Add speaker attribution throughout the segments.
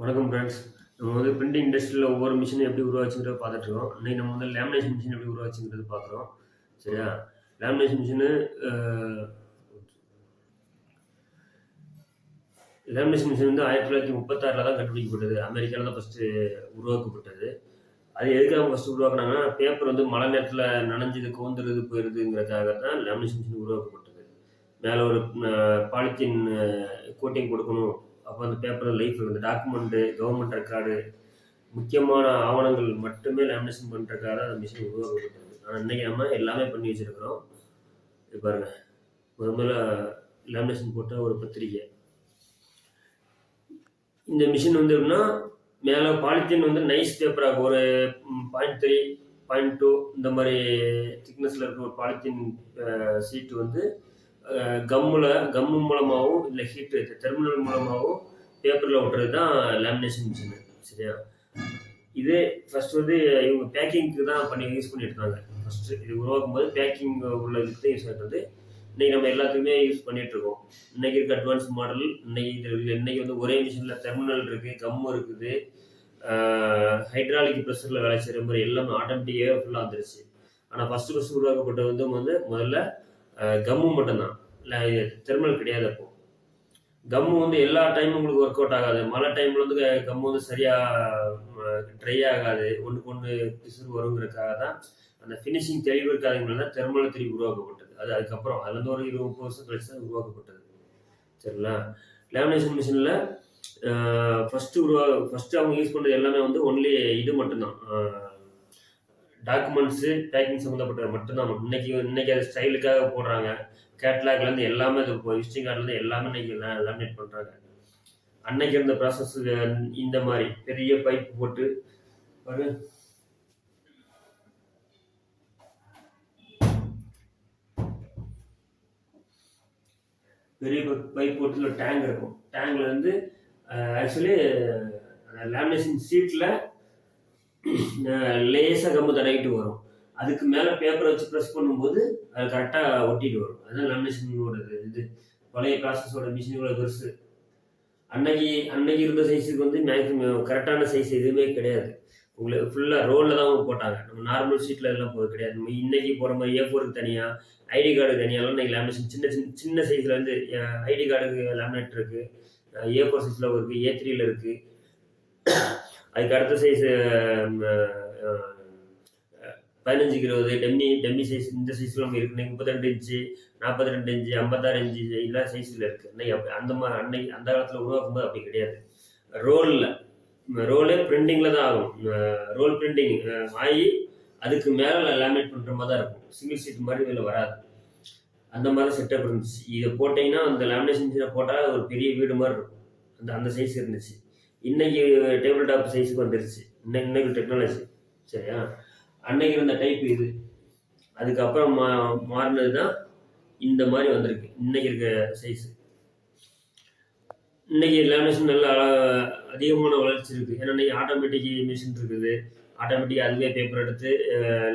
Speaker 1: வணக்கம் ஃப்ரெண்ட்ஸ். நம்ம வந்து பிரிண்டிங் இண்டஸ்ட்ரியில் ஒவ்வொரு மிஷினும் எப்படி உருவாச்சுங்கிறத பார்த்துட்ருக்கோம். இன்னைக்கு நம்ம வந்து லேமினேஷன் மிஷின் எப்படி உருவாச்சுங்கிறது பார்க்குறோம். சரியா? லேமினேஷன் மிஷினு லேமினேஷன் மிஷின் வந்து 1936 தான் கண்டுபிடிக்கப்பட்டது. அமெரிக்காவில் தான் ஃபஸ்ட்டு உருவாக்கப்பட்டது. அது எதுக்காக ஃபஸ்ட்டு உருவாக்குனாங்கன்னா, பேப்பர் வந்து மழை நேரத்தில் நனைஞ்சுது, கோந்துருது, போயிடுதுங்கிறதுக்காக தான் லேமினேஷன் மிஷின் உருவாக்கப்பட்டது. மேலே ஒரு பாலித்தீன் கோட்டிங் கொடுக்கணும். அப்போ அந்த பேப்பர் லைஃப் இருக்குது. டாக்குமெண்ட்டு, கவர்மெண்ட் ரெக்கார்டு, முக்கியமான ஆவணங்கள் மட்டுமே லேமினேஷன் பண்ணுறதுக்காக தான் அந்த மிஷின் உருவாக்கப்பட்டது. ஆனால் இன்றைக்கி நம்ம எல்லாமே பண்ணி வச்சுருக்கிறோம். இது பாருங்கள், முதல்ல லேமினேஷன் போட்ட ஒரு பத்திரிக்கை. இந்த மிஷின் வந்து எப்படின்னா, மேலே பாலித்தீன் வந்து நைஸ் பேப்பராக ஒரு 0.3, 0.2 இந்த மாதிரி திக்னஸில் இருக்க ஒரு பாலித்தீன் சீட்டு வந்து கம்மு மூலமாகவும் இல்லை ஹீட்டு டெர்மினல் மூலமாகவும் பேப்பரில் ஒட்டுறது தான் லேமினேஷன் மிஷினு. சரியா? இதே ஃபஸ்ட்டு வந்து இவங்க பேக்கிங்க்கு தான் யூஸ் பண்ணிட்டு இருந்தாங்க. ஃபஸ்ட்டு இது உருவாக்கும் போது பேக்கிங் உள்ள இதுக்கு தான் யூஸ் ஆகிட்டு இன்றைக்கி நம்ம எல்லாத்துக்குமே யூஸ் பண்ணிகிட்ருக்கோம். இன்றைக்கி இருக்க அட்வான்ஸ் மாடல் இன்றைக்கி வந்து ஒரே மிஷினில் டெர்மினல் இருக்குது, கம்மு இருக்குது, ஹைட்ராலிக் ப்ரெஷரில் வேலை செய்கிற மாதிரி எல்லாமே ஆட்டோமேட்டிக்காக ஃபுல்லாக வந்துருச்சு. ஆனால் ஃபஸ்ட்டு உருவாக்கப்பட்டது வந்து முதல்ல கம்மு மட்டும்தான், இல்லை டெர்மினல் கிடையாது. அப்போது கம்மு வந்து எல்லா டைமும் உங்களுக்கு ஒர்க் அவுட் ஆகாது. மழை டைமில் வந்து கம்மு வந்து சரியாக ட்ரை ஆகாது, ஒன்றுக்கு ஒன்று பிசுறு வருங்கிறதுக்காக தான் அந்த ஃபினிஷிங் தெளிவு இருக்காதுங்கிறது தான் டெர்மினல் திருப்பி உருவாக்கப்பட்டது. அதுக்கப்புறம் அதுலேருந்து ஒரு 20-30 வருஷம் கழிச்சு தான் உருவாக்கப்பட்டது. சரிங்களா? லேமினேஷன் மிஷினில் ஃபஸ்ட்டு அவங்க யூஸ் பண்ணுறது எல்லாமே வந்து ஒன்லி இது மட்டும்தான், டாக்குமெண்ட்ஸு பேக்கிங் சம்மந்தப்பட்டது மட்டும்தான். இன்னைக்கு அது ஸ்டைலுக்காக போடுறாங்க. கேட்லாக்லேருந்து எல்லாமே அது விசிட்டிங் கார்ட்லேருந்து எல்லாமே இன்னைக்கு லேமினேட் பண்ணுறாங்க. அன்னைக்கு இருந்த ப்ராசஸ் இந்த மாதிரி பெரிய பைப் போட்டு பெரிய பைப் போட்டு டேங்க் இருக்கும். டேங்கில் வந்து ஆக்சுவலி லேமினேஷன் சீட்டில் லேசாக கம்மு தடவிட்டு வரும். அதுக்கு மேலே பேப்பரை வச்சு ப்ரெஸ் பண்ணும்போது அது கரெக்டாக ஒட்டிட்டு வரும். அதுதான் லேமினேஷனோட இது. பழைய ப்ராசஸோட மிஷினோட பெருசு. அன்னைக்கு இருந்த சைஸுக்கு வந்து மேக்ஸிமம் கரெக்டான சைஸ் எதுவுமே கிடையாது. உங்களுக்கு ஃபுல்லாக ரோலில் தான் போட்டாங்க. நம்ம நார்மல் ஷீட்டில் எல்லாம் போகிறது கிடையாது. நம்ம இன்றைக்கி போகிற மாதிரி A4க்கு தனியாக, ஐடி கார்டுக்கு தனியாகலாம் இன்றைக்கி லேமினேஷன் சின்ன சைஸில் வந்து ஐடி கார்டுக்கு லேமினேட் இருக்குது, A4 சைஸில் இருக்குது, A3யில் இருக்குது. அதுக்கு அடுத்த சைஸு 15-20 டெம்மி சைஸ். இந்த சைஸில் நம்ம இருக்குது. 32 இன்ச்சு, 42 இன்ச்சு, 56 இன்ச்சு எல்லா சைஸில் இருக்குது. இன்னைக்கு அந்த காலத்தில் உருவாக்கும் போது அப்படி கிடையாது. ரோலே பிரிண்டிங்கில் தான் ஆகும். ரோல் பிரிண்டிங் ஆகி அதுக்கு மேலே லேமினேட் பண்ணுற மாதிரி தான் இருக்கும். சிங்கிள் சீட் மாதிரி இதில் வராது. அந்த மாதிரி செட்டப் இருந்துச்சு. இதை போட்டிங்கன்னா அந்த லேமினேஷன் மிஷினை போட்டால் ஒரு பெரிய வீடு மாதிரி இருக்கும். அந்த சைஸ் இருந்துச்சு. இன்றைக்கி டேபிள் டாப் சைஸுக்கு வந்துருச்சு. இன்னைக்கு டெக்னாலஜி. சரியா? அன்னைக்கு இருந்த டைப் இது. அதுக்கப்புறம் மாறினது தான் இந்த மாதிரி வந்திருக்கு. இன்றைக்கி இருக்க சைஸு. இன்றைக்கி லேமினேஷன் நல்லா அதிகமான வளர்ச்சி இருக்குது. ஏன்னா இன்றைக்கி ஆட்டோமேட்டிக் மிஷின் இருக்குது. ஆட்டோமேட்டிக் அதுவே பேப்பர் எடுத்து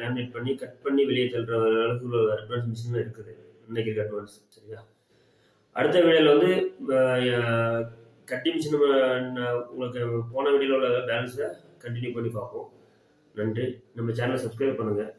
Speaker 1: லேமினேட் பண்ணி கட் பண்ணி வெளியே தள்ளுற அளவுக்கு உள்ள அட்வான்ஸ் மிஷின் இருக்குது இன்றைக்கி இருக்க அட்வான்ஸ். சரியா? அடுத்த வீடியோவில் வந்து கட்டி மிஷின் உங்களுக்கு போன வீடியோவில் உள்ள பேலன்ஸை கண்டினியூ பண்ணி பார்ப்போம். நன்றி. நம்ம சேனலை சப்ஸ்கிரைப் பண்ணுங்கள்.